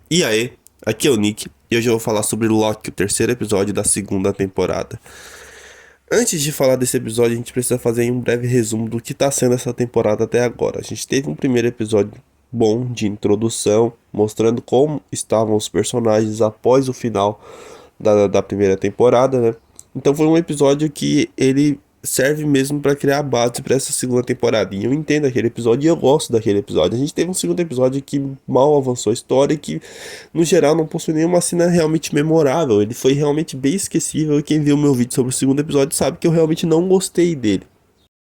E aí, aqui é o Nick e hoje eu vou falar sobre Loki, o terceiro episódio da segunda temporada. Antes de falar desse episódio, a gente precisa fazer um breve resumo do que está sendo essa temporada até agora. A gente teve um primeiro episódio bom de introdução, mostrando como estavam os personagens após o final da primeira temporada, né? Então foi um episódio que ele serve mesmo para criar a base para essa segunda temporada. E eu entendo aquele episódio e eu gosto daquele episódio. A gente teve um segundo episódio que mal avançou a história e que, no geral, não possui nenhuma cena realmente memorável. Ele foi realmente bem esquecível e quem viu meu vídeo sobre o segundo episódio sabe que eu realmente não gostei dele.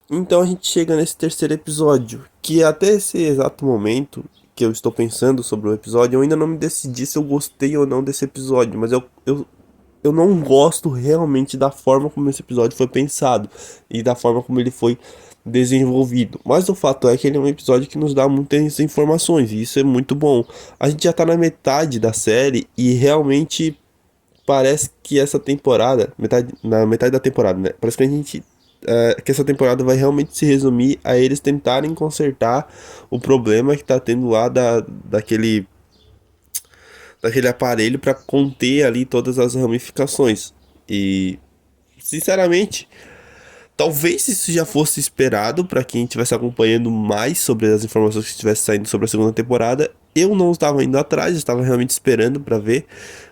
Então a gente chega nesse terceiro episódio, que até esse exato momento que eu estou pensando sobre o episódio, eu ainda não me decidi se eu gostei ou não desse episódio, mas eu não gosto realmente da forma como esse episódio foi pensado e da forma como ele foi desenvolvido. Mas o fato é que ele é um episódio que nos dá muitas informações e isso é muito bom. A gente já tá na metade da série e realmente parece que essa temporada, na metade da temporada, né? Parece que a gente que essa temporada vai realmente se resumir a eles tentarem consertar o problema que tá tendo lá daquele aparelho para conter ali todas as ramificações. E, sinceramente, talvez isso já fosse esperado para quem estivesse acompanhando mais sobre as informações que estivesse saindo sobre a segunda temporada. Eu não estava indo atrás, eu estava realmente esperando para ver,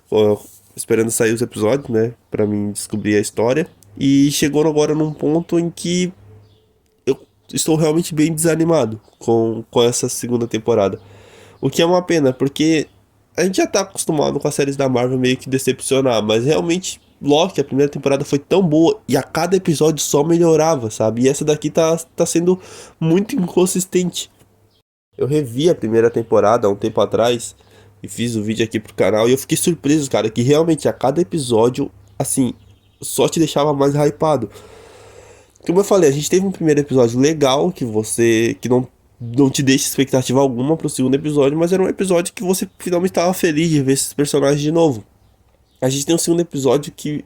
ó, esperando sair os episódios, né, para mim descobrir a história. E chegou agora num ponto em que eu estou realmente bem desanimado com essa segunda temporada. O que é uma pena, porque a gente já tá acostumado com as séries da Marvel meio que decepcionar, mas realmente Loki, a primeira temporada foi tão boa e a cada episódio só melhorava, sabe? E essa daqui tá sendo muito inconsistente. Eu revi a primeira temporada há um tempo atrás e fiz o vídeo aqui pro canal e eu fiquei surpreso, cara, que realmente a cada episódio, assim, só te deixava mais hypado. Como eu falei, a gente teve um primeiro episódio legal que não te deixa expectativa alguma pro segundo episódio, mas era um episódio que você finalmente estava feliz de ver esses personagens de novo. A gente tem um segundo episódio que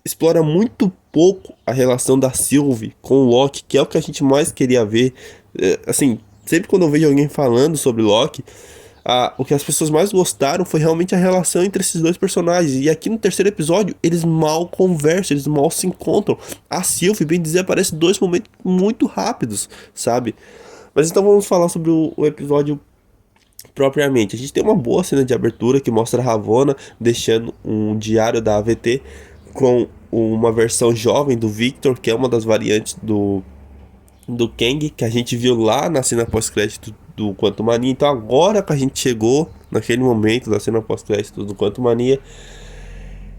explora muito pouco a relação da Sylvie com o Loki, que é o que a gente mais queria ver. Assim, sempre quando eu vejo alguém falando sobre Loki, o que as pessoas mais gostaram foi realmente a relação entre esses dois personagens. E aqui no terceiro episódio, eles mal conversam, eles mal se encontram. A Sylvie, bem dizer, aparece dois momentos muito rápidos, sabe? Mas então vamos falar sobre o episódio propriamente. A gente tem uma boa cena de abertura que mostra a Ravonna deixando um diário da AVT com uma versão jovem do Victor, que é uma das variantes do Kang, que a gente viu lá na cena pós-crédito do Quantum Mania. Então agora que a gente chegou naquele momento da cena pós-crédito do Quantum Mania,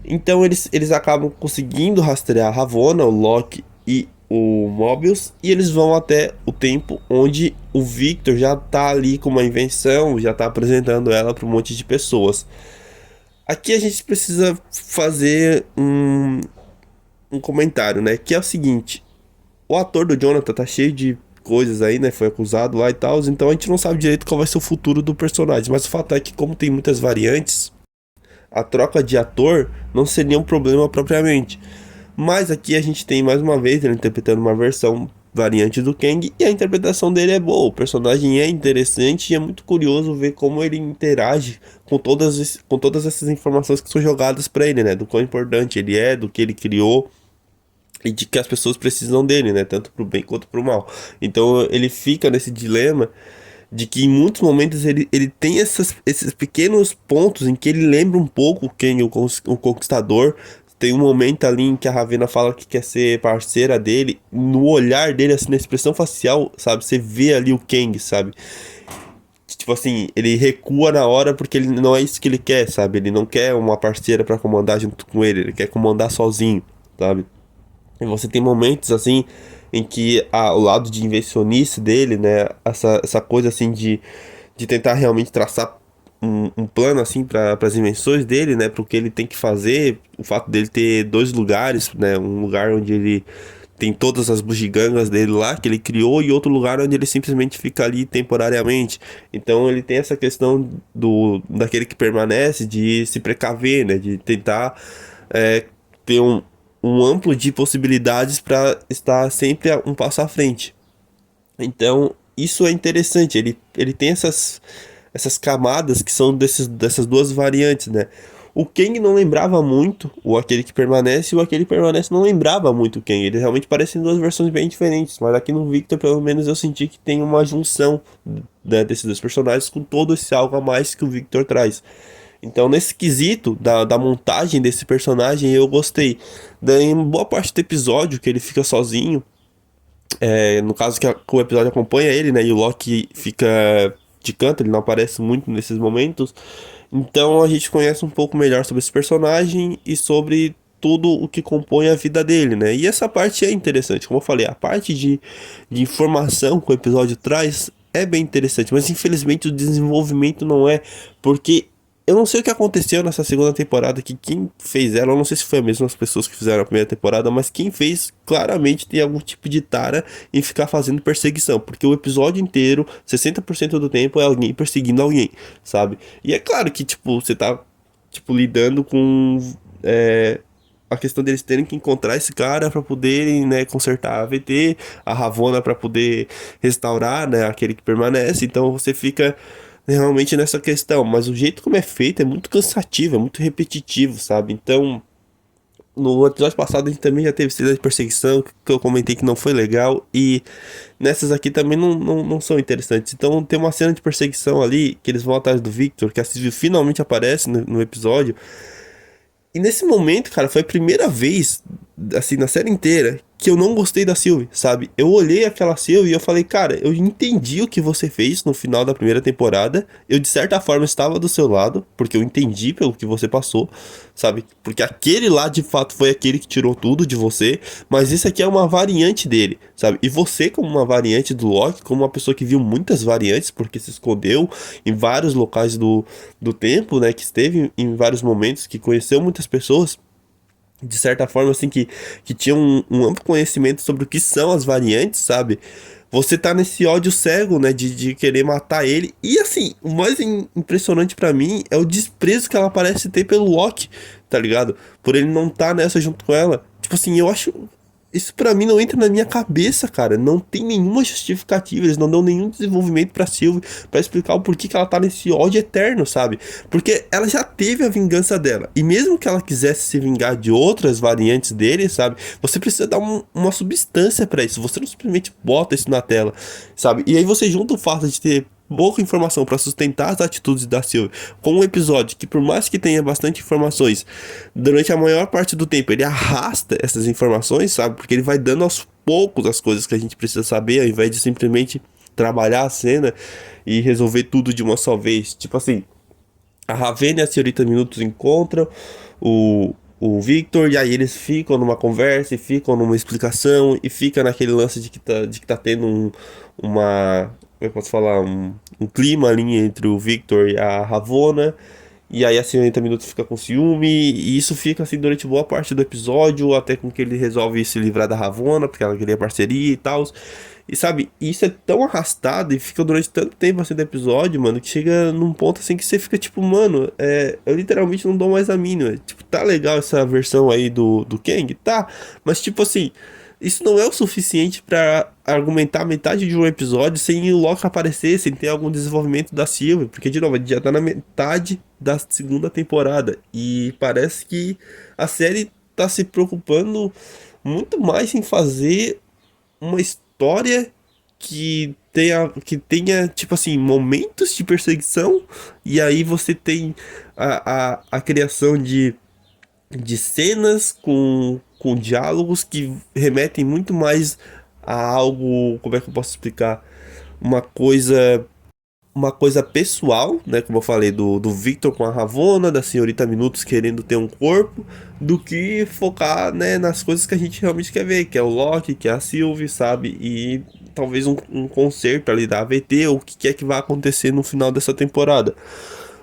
então eles acabam conseguindo rastrear a Ravonna, o Loki e o Mobius, e eles vão até o tempo onde o Victor já tá ali com uma invenção, já tá apresentando ela para um monte de pessoas. Aqui a gente precisa fazer um comentário, né? Que é o seguinte: o ator do Jonathan tá cheio de coisas aí, né? Foi acusado lá e tal, então a gente não sabe direito qual vai ser o futuro do personagem. Mas o fato é que, como tem muitas variantes, a troca de ator não seria um problema propriamente. Mas aqui a gente tem mais uma vez ele interpretando uma versão variante do Kang e a interpretação dele é boa. O personagem é interessante e é muito curioso ver como ele interage com todas essas informações que são jogadas para ele, né? Do quão importante ele é, do que ele criou e de que as pessoas precisam dele, né? Tanto pro bem quanto pro mal. Então ele fica nesse dilema de que em muitos momentos ele tem esses pequenos pontos em que ele lembra um pouco quem o Conquistador. Tem um momento ali em que a Ravena fala que quer ser parceira dele. No olhar dele, assim, na expressão facial, sabe? Você vê ali o Kang, sabe? Tipo assim, ele recua na hora porque ele não é isso que ele quer, sabe? Ele não quer uma parceira pra comandar junto com ele quer comandar sozinho, sabe? E você tem momentos assim em que o lado de invencionista dele, né, essa coisa assim de tentar realmente traçar um plano assim para as invenções dele, né, para o que ele tem que fazer, o fato dele ter dois lugares, né, um lugar onde ele tem todas as bugigangas dele lá que ele criou e outro lugar onde ele simplesmente fica ali temporariamente. Então ele tem essa questão do daquele que permanece de se precaver, né, de tentar ter um amplo de possibilidades para estar sempre um passo à frente. Então, isso é interessante. Ele tem essas camadas que são dessas duas variantes, né? O Kang não lembrava muito o Aquele que Permanece, e o Aquele que Permanece não lembrava muito o Kang. Eles realmente parecem duas versões bem diferentes, mas aqui no Victor, pelo menos, eu senti que tem uma junção, né, desses dois personagens com todo esse algo a mais que o Victor traz. Então, nesse quesito da montagem desse personagem, eu gostei. Daí, em boa parte do episódio, que ele fica sozinho, no caso que o episódio acompanha ele, né? E o Loki fica de canto, ele não aparece muito nesses momentos. Então a gente conhece um pouco melhor sobre esse personagem e sobre tudo o que compõe a vida dele, né? E essa parte é interessante, como eu falei, a parte de informação que o episódio traz é bem interessante, mas infelizmente o desenvolvimento não é, porque eu não sei o que aconteceu nessa segunda temporada, que quem fez ela, eu não sei se foi a mesma pessoas que fizeram a primeira temporada, mas quem fez claramente tem algum tipo de tara em ficar fazendo perseguição, porque o episódio inteiro, 60% do tempo é alguém perseguindo alguém, sabe? E é claro que, tipo, você tá, tipo, lidando com a questão deles terem que encontrar esse cara para poderem, né, consertar a AVT, a Ravonna para poder restaurar, né, aquele que permanece. Então você fica realmente nessa questão, mas o jeito como é feito é muito cansativo, é muito repetitivo, sabe? Então, no episódio passado a gente também já teve cena de perseguição que eu comentei que não foi legal, e nessas aqui também não são interessantes. Então tem uma cena de perseguição ali que eles vão atrás do Victor, que a Sylvie finalmente aparece no episódio. E nesse momento, cara, foi a primeira vez, assim, na série inteira, que eu não gostei da Sylvie, sabe? Eu olhei aquela Sylvie e eu falei, cara, eu entendi o que você fez no final da primeira temporada. Eu, de certa forma, estava do seu lado, porque eu entendi pelo que você passou, sabe? Porque aquele lá, de fato, foi aquele que tirou tudo de você, mas isso aqui é uma variante dele, sabe? E você, como uma variante do Loki, como uma pessoa que viu muitas variantes, porque se escondeu em vários locais do tempo, né? Que esteve em vários momentos, que conheceu muitas pessoas, de certa forma, assim, que tinha um amplo conhecimento sobre o que são as variantes, sabe? Você tá nesse ódio cego, né, de querer matar ele. E, assim, o mais impressionante pra mim é o desprezo que ela parece ter pelo Loki, tá ligado? Por ele não tá nessa junto com ela. Tipo assim, eu acho. Isso pra mim não entra na minha cabeça, cara. Não tem nenhuma justificativa. Eles não dão nenhum desenvolvimento pra Sylvie pra explicar o porquê que ela tá nesse ódio eterno, sabe? Porque ela já teve a vingança dela. E mesmo que ela quisesse se vingar de outras variantes dele, sabe? Você precisa dar uma substância pra isso. Você não simplesmente bota isso na tela, sabe? E aí você junta o fato de ter pouca informação para sustentar as atitudes da Sylvie, com um episódio que, por mais que tenha bastante informações, durante a maior parte do tempo ele arrasta essas informações, sabe? Porque ele vai dando aos poucos as coisas que a gente precisa saber, ao invés de simplesmente trabalhar a cena e resolver tudo de uma só vez. Tipo assim, a Ravena e a Senhorita Minutos encontram o Victor, e aí eles ficam numa conversa e ficam numa explicação e fica naquele lance de que tá tendo uma. Como eu posso falar? Um clima ali entre o Victor e a Ravonna. E aí a Senhorita Minutos fica com ciúme, e isso fica assim durante boa parte do episódio, até com que ele resolve se livrar da Ravonna, porque ela queria parceria e tal. E sabe, isso é tão arrastado e fica durante tanto tempo assim do episódio, mano, que chega num ponto assim que você fica tipo, mano, eu literalmente não dou mais a mínima. Tipo, tá legal essa versão aí do Kang? Tá, mas tipo assim, isso não é o suficiente pra argumentar metade de um episódio sem o Loki aparecer, sem ter algum desenvolvimento da Sylvie, porque de novo, a gente já tá na metade da segunda temporada e parece que a série tá se preocupando muito mais em fazer uma história que tenha, tipo assim, momentos de perseguição, e aí você tem a criação de cenas com diálogos que remetem muito mais a algo, como é que eu posso explicar? Uma coisa. Uma coisa pessoal, né? Como eu falei, do Victor com a Ravonna, da Senhorita Minutos querendo ter um corpo, do que focar, né, nas coisas que a gente realmente quer ver, que é o Loki, que é a Sylvie, sabe? E talvez um concerto ali da AVT, ou o que é que vai acontecer no final dessa temporada.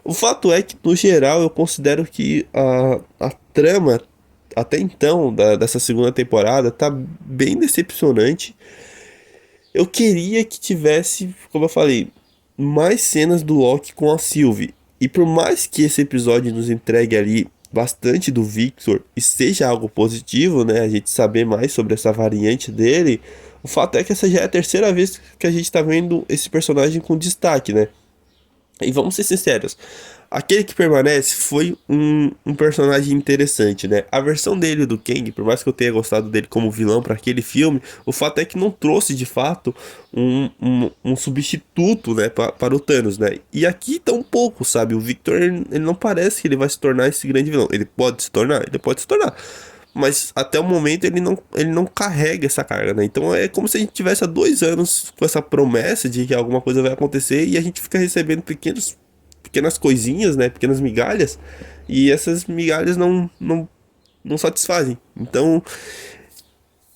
O fato é que, no geral, eu considero que a trama, até então, dessa segunda temporada, tá bem decepcionante. Eu queria que tivesse, como eu falei, mais cenas do Loki com a Sylvie. E por mais que esse episódio nos entregue ali bastante do Victor e seja algo positivo, né? A gente saber mais sobre essa variante dele. O fato é que essa já é a terceira vez que a gente tá vendo esse personagem com destaque, né? E vamos ser sinceros, aquele que permanece foi um personagem interessante, né? A versão dele do Kang, por mais que eu tenha gostado dele como vilão para aquele filme, o fato é que não trouxe de fato um substituto, né, para o Thanos, né? E aqui tá um pouco, sabe? O Victor, ele não parece que ele vai se tornar esse grande vilão. Ele pode se tornar? Ele pode se tornar. Mas até o momento ele não carrega essa carga, né? Então é como se a gente tivesse há 2 anos com essa promessa de que alguma coisa vai acontecer e a gente fica recebendo pequenas coisinhas, né? Pequenas migalhas. E essas migalhas não satisfazem. Então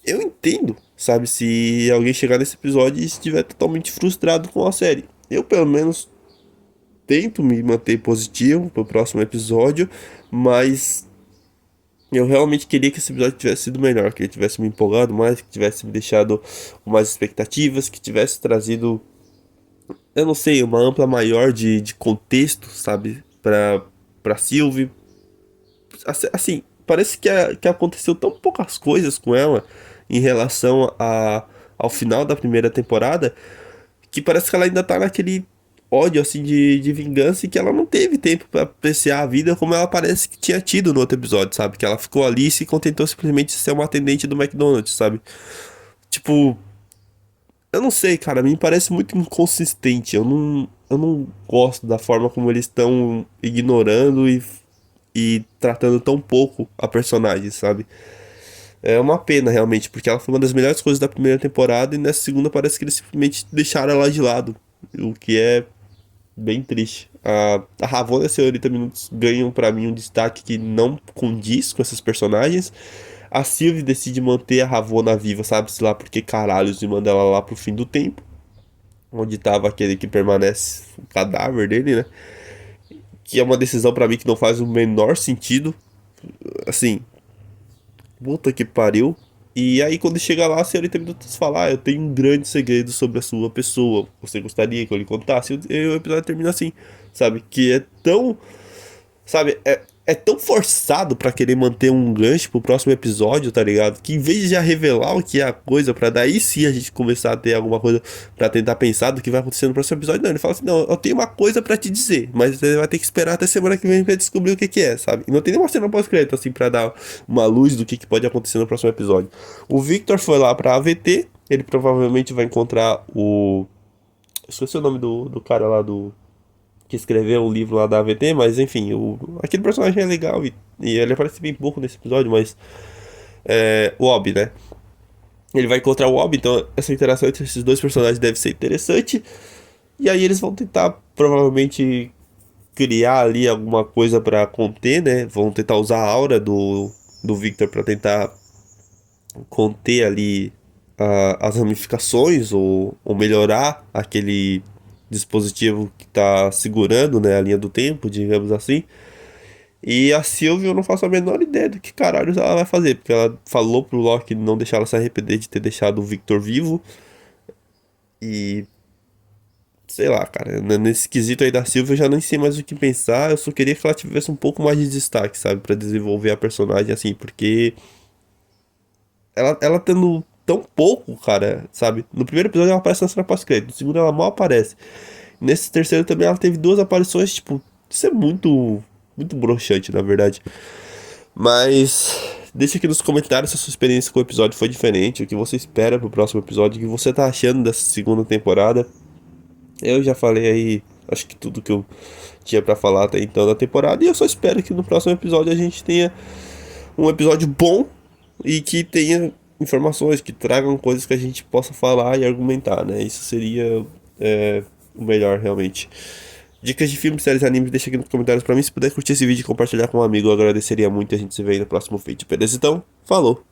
eu entendo, sabe? Se alguém chegar nesse episódio e estiver totalmente frustrado com a série. Eu, pelo menos, tento me manter positivo pro próximo episódio, mas eu realmente queria que esse episódio tivesse sido melhor, que ele tivesse me empolgado mais, que tivesse me deixado com mais expectativas, que tivesse trazido, eu não sei, uma ampla maior de contexto, sabe, pra Sylvie. Assim, parece que aconteceu tão poucas coisas com ela em relação ao final da primeira temporada, que parece que ela ainda tá naquele ódio, assim, de vingança e que ela não teve tempo pra apreciar a vida como ela parece que tinha tido no outro episódio, sabe? Que ela ficou ali e se contentou simplesmente de ser uma atendente do McDonald's, sabe? Tipo, eu não sei, cara, me parece muito inconsistente. Eu não gosto da forma como eles estão ignorando e tratando tão pouco a personagem, sabe? É uma pena, realmente, porque ela foi uma das melhores coisas da primeira temporada e nessa segunda parece que eles simplesmente deixaram ela de lado, o que é bem triste. A Ravonna e a Senhorita Minutos ganham pra mim um destaque que não condiz com esses personagens. A Sylvie decide manter a Ravonna viva, sabe-se lá porque caralhos, e manda ela lá pro fim do tempo, onde tava aquele que permanece, o cadáver dele, né? Que é uma decisão pra mim que não faz o menor sentido. Assim, puta que pariu. E aí, quando chega lá, a senhorita Minutos fala: eu tenho um grande segredo sobre a sua pessoa. Você gostaria que eu lhe contasse? E o episódio termina assim, sabe? Que é tão. Sabe? É tão forçado pra querer manter um gancho pro próximo episódio, tá ligado? Que em vez de já revelar o que é a coisa, pra daí sim a gente começar a ter alguma coisa pra tentar pensar do que vai acontecer no próximo episódio, não. Ele fala assim: não, eu tenho uma coisa pra te dizer, mas você vai ter que esperar até semana que vem pra descobrir o que que é, sabe? E não tem nenhuma cena pós-crédito, assim, pra dar uma luz do que pode acontecer no próximo episódio. O Victor foi lá pra AVT, ele provavelmente vai encontrar o. Esqueci o nome do cara lá do que escreveu o livro lá da AVT, mas enfim, aquele personagem é legal e ele aparece bem pouco nesse episódio, mas o Obi, né? Ele vai encontrar o Obi, então essa interação entre esses dois personagens deve ser interessante. E aí eles vão tentar, provavelmente, criar ali alguma coisa pra conter, né? Vão tentar usar a aura do Victor pra tentar conter ali as ramificações ou melhorar aquele dispositivo que está segurando, né, a linha do tempo, digamos assim. E a Sylvie eu não faço a menor ideia do que caralho ela vai fazer, porque ela falou pro Loki não deixar ela se arrepender de ter deixado o Victor vivo. E sei lá, cara, nesse quesito aí da Sylvie eu já nem sei mais o que pensar, eu só queria que ela tivesse um pouco mais de destaque, sabe, pra desenvolver a personagem assim, porque ela tendo tão pouco, cara, sabe? No primeiro episódio ela aparece na cena pós-crédito, no segundo ela mal aparece. Nesse terceiro também ela teve duas aparições, tipo, isso é muito broxante, na verdade. Mas deixa aqui nos comentários se a sua experiência com o episódio foi diferente, o que você espera pro próximo episódio, o que você tá achando dessa segunda temporada. Eu já falei aí, acho que tudo que eu tinha pra falar até então da temporada, e eu só espero que no próximo episódio a gente tenha um episódio bom e que tenha informações, que tragam coisas que a gente possa falar e argumentar, né? Isso seria o melhor, realmente. Dicas de filmes, séries, animes, deixa aqui nos comentários pra mim. Se puder curtir esse vídeo e compartilhar com um amigo, eu agradeceria muito. A gente se vê aí no próximo vídeo. Beleza? Então, falou!